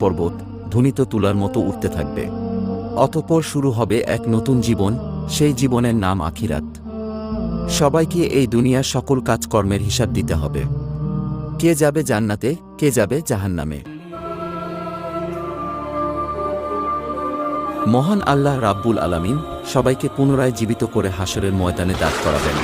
পর্বত ধ্বনিত তুলার মতো উঠতে থাকবে। অতঃপর শুরু হবে এক নতুন জীবন, সেই জীবনের নাম আখিরাত। সবাইকে এই দুনিয়ার সকল কাজকর্মের হিসাব দিতে হবে। কে যাবে জান্নাতে, কে যাবে জাহান্নামে। মহান আল্লাহ রাব্বুল আলামিন সবাইকে পুনরায় জীবিত করে হাসরের ময়দানে দাঁড় করাবেন।